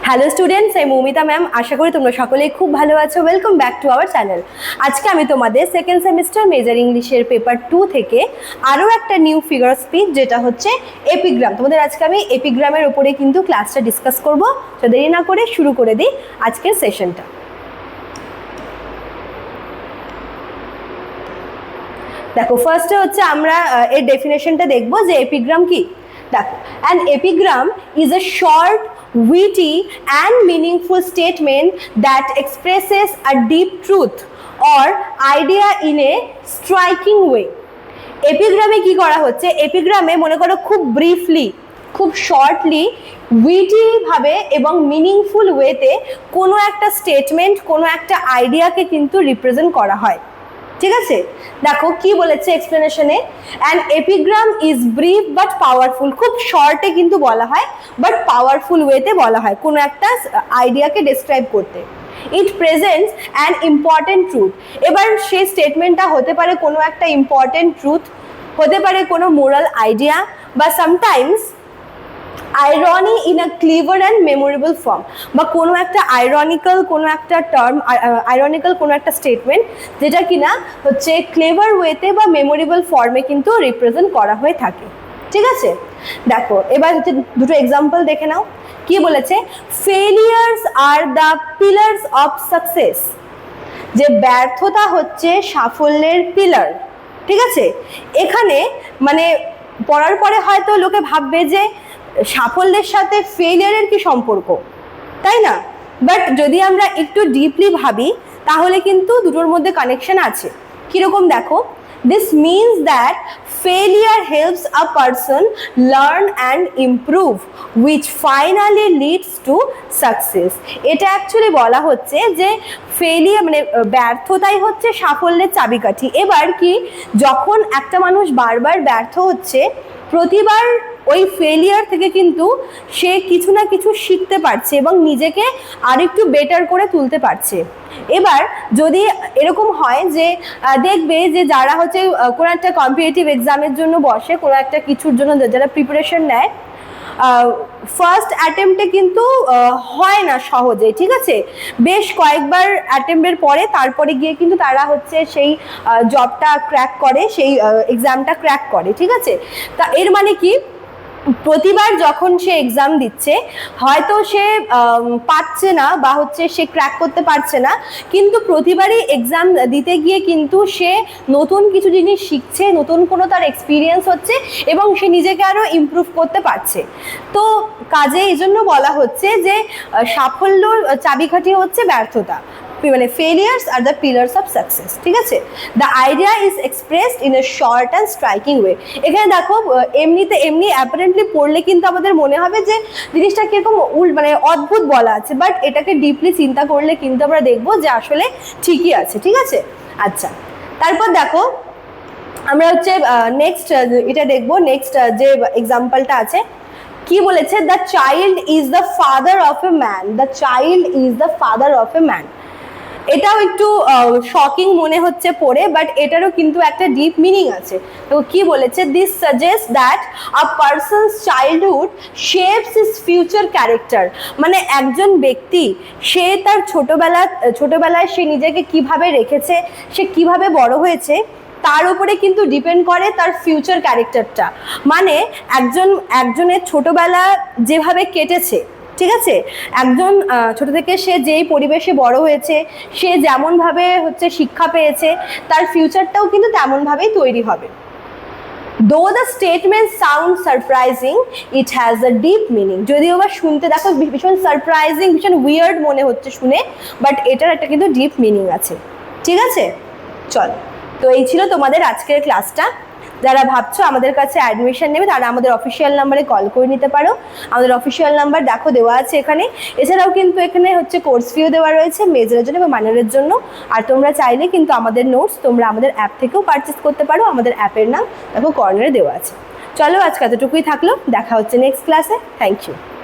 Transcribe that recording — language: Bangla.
হ্যালো স্টুডেন্টস, আমি মৌমিতা ম্যাম। আশা করি তোমরা সকলেই খুব ভালো আছো। Welcome back to our channel. আজকে আমি তোমাদের সেকেন্ড সেমিস্টার মেজর ইংলিশের পেপার 2 থেকে আরও একটা নিউ ফিগার অফ স্পিচ, যেটা হচ্ছে এপিগ্রাম। তোমাদের আজকে আমি এপিগ্রামের উপরে কিন্তু ক্লাসটা ডিসকাস করব। তো দেরি না করে শুরু করে দিই আজকের সেশনটা। দেখো, ফার্স্টে হচ্ছে আমরা এর ডেফিনেশনটা দেখবো যে এপিগ্রাম কি। দেখো, an epigram is a short, witty and meaningful statement that expresses a deep truth or idea in a striking way. এপিগ্রামে কি করা হচ্ছে? এপিগ্রামে মনে করো খুব ব্রিফলি, খুব শর্টলি, উইটি ভাবে এবং মিনিংফুল ওয়েতে কোনো একটা স্টেটমেন্ট, কোনো একটা আইডিয়াকে কিন্তু রিপ্রেজেন্ট করা হয়। ঠিক আছে, দেখো কি বলেছে এক্সপ্লেনেশনে। An epigram is brief but powerful. খুব শর্টে কিন্তু বলা হয়, বাট পাওয়ারফুল ওয়েতে বলা হয় কোনো একটা আইডিয়াকে ডেসক্রাইব করতে। ইট প্রেজেন্টস অ্যান ইম্পর্টেন্ট ট্রুথ। এবার সেই স্টেটমেন্টটা হতে পারে কোনো একটা ইম্পর্টেন্ট ট্রুথ, হতে পারে কোনো মোরাল আইডিয়া, বা sometimes irony in a clever and memorable form, বা কোনো একটা আইরনিক্যাল কোনো একটা টার্ম, আইরনিক্যাল কোনো একটা স্টেটমেন্ট যেটা কিনা হচ্ছে ক্লেভার ওয়েতে বা মেমোরেবল ফর্মে কিন্তু রিপ্রেজেন্ট করা হয়ে থাকে। ঠিক আছে, দেখো এবার হচ্ছে দুটো এক্সাম্পল দেখে নাও। কি বলেছে? Failures are the pillars of success. যে ব্যর্থতা হচ্ছে সাফল্যের পিলার। ঠিক আছে, এখানে মানে পড়ার পরে হয়তো লোকে ভাববে যে সাফল্যের সাথে ফেলিয়ারের কি সম্পর্ক, তাই না? বাট যদি আমরা একটু ডিপলি ভাবি তাহলে কিন্তু দুটোর মধ্যে কানেকশন আছে। কিরকম দেখো, this means that failure helps a person learn and improve, which finally leads to success. এটা অ্যাকচুয়ালি বলা হচ্ছে যে ফেলিয়ার মানে ব্যর্থতাই হচ্ছে সাফল্যের চাবিকাঠি। এবার কি, যখন একটা মানুষ বারবার ব্যর্থ হচ্ছে, প্রতিবার ওই ফেলিয়ার থেকে কিন্তু সে কিছু না কিছু শিখতে পারছে এবং নিজেকে আরেকটু বেটার করে তুলতে পারছে। এবার যদি এরকম হয় যে দেখবে যে যারা হচ্ছে কোনো একটা কম্পিটিটিভ এক্সামের জন্য বসে, কোনো একটা কিছুর জন্য যারা প্রিপারেশন নেয়, ফার্স্ট অ্যাটেম্পটে কিন্তু হয় না সহজে। ঠিক আছে, বেশ কয়েকবার অ্যাটেম্পের পরে তারপরে গিয়ে কিন্তু তারা হচ্ছে সেই জবটা ক্র্যাক করে, সেই এক্সামটা ক্র্যাক করে। ঠিক আছে, তা এর মানে কি, প্রতিবার যখন সে এক্সাম দিচ্ছে হয়তো সে পাচ্ছে না বা হচ্ছে সে ক্র্যাক করতে পারছে না, কিন্তু প্রতিবারই এক্সাম দিতে গিয়ে কিন্তু সে নতুন কিছু জিনিস শিখছে, নতুন কোনো তার এক্সপিরিয়েন্স হচ্ছে এবং সে নিজেকে আরও ইমপ্রুভ করতে পারছে। তো কাজে এই জন্য বলা হচ্ছে যে সাফল্যর চাবিকাঠি হচ্ছে ব্যর্থতা, মানে failures are the pillars of success. ঠিক আছে, the idea is expressed in a short and striking way. এখানে দেখো, এমনি অ্যাপারেন্টলি পড়লে কিন্তু আমাদের মনে হবে যে জিনিসটা কিরকম মানে অদ্ভুত বলা আছে, বাট এটাকে ডিপলি চিন্তা করলে কিন্তু আমরা দেখবো যে আসলে ঠিকই আছে। ঠিক আছে, আচ্ছা তারপর দেখো আমরা হচ্ছে নেক্সট এটা দেখবো। নেক্সট যে এক্সাম্পলটা আছে, কি বলেছে? The child is the father of a man. The child is the father of a man. এটাও একটু শকিং মনে হচ্ছে পড়ে, বাট এটারও কিন্তু একটা ডিপ মিনিং আছে। তো কি বলেছে? This suggest that a persons childhood shapes his future character. মানে একজন ব্যক্তি সে তার ছোটবেলায় সে নিজেকে কিভাবে রেখেছে, সে কিভাবে বড় হয়েছে, তার উপরে কিন্তু ডিপেন্ড করে তার ফিউচার ক্যারেক্টারটা। মানে একজনের ছোটবেলা যেভাবে কেটেছে, ঠিক আছে, একজন ছোট থেকে সে যেই পরিবেশে বড় হয়েছে, সে যেমনভাবে হচ্ছে শিক্ষা পেয়েছে, তার ফিউচারটাও কিন্তু তেমনভাবেই তৈরি হবে। Though the statement sounds surprising, it has a deep meaning. যদিও বা শুনতে দেখো ভীষণ সারপ্রাইজিং, ভীষণ উইয়ার্ড মনে হচ্ছে শুনে, বাট এটার একটা কিন্তু ডিপ মিনিং আছে। ঠিক আছে, চল, তো এই ছিল তোমাদের আজকের ক্লাসটা। যারা ভাবছো আমাদের কাছে অ্যাডমিশন নেবে তারা আমাদের অফিসিয়াল নাম্বারে কল করে নিতে পারো। আমাদের অফিসিয়াল নাম্বার দেখো দেওয়া আছে এখানে। এছাড়াও কিন্তু এখানে হচ্ছে কোর্স ফিও দেওয়া রয়েছে মেজরের জন্য বা মাইনরের জন্য। আর তোমরা চাইলে কিন্তু আমাদের নোটস তোমরা আমাদের অ্যাপ থেকেও পারচেস করতে পারো। আমাদের অ্যাপের নাম দেখো কর্নারে দেওয়া আছে। চলো, আজকে এতটুকুই থাকলো, দেখা হচ্ছে নেক্সট ক্লাসে। Thank you.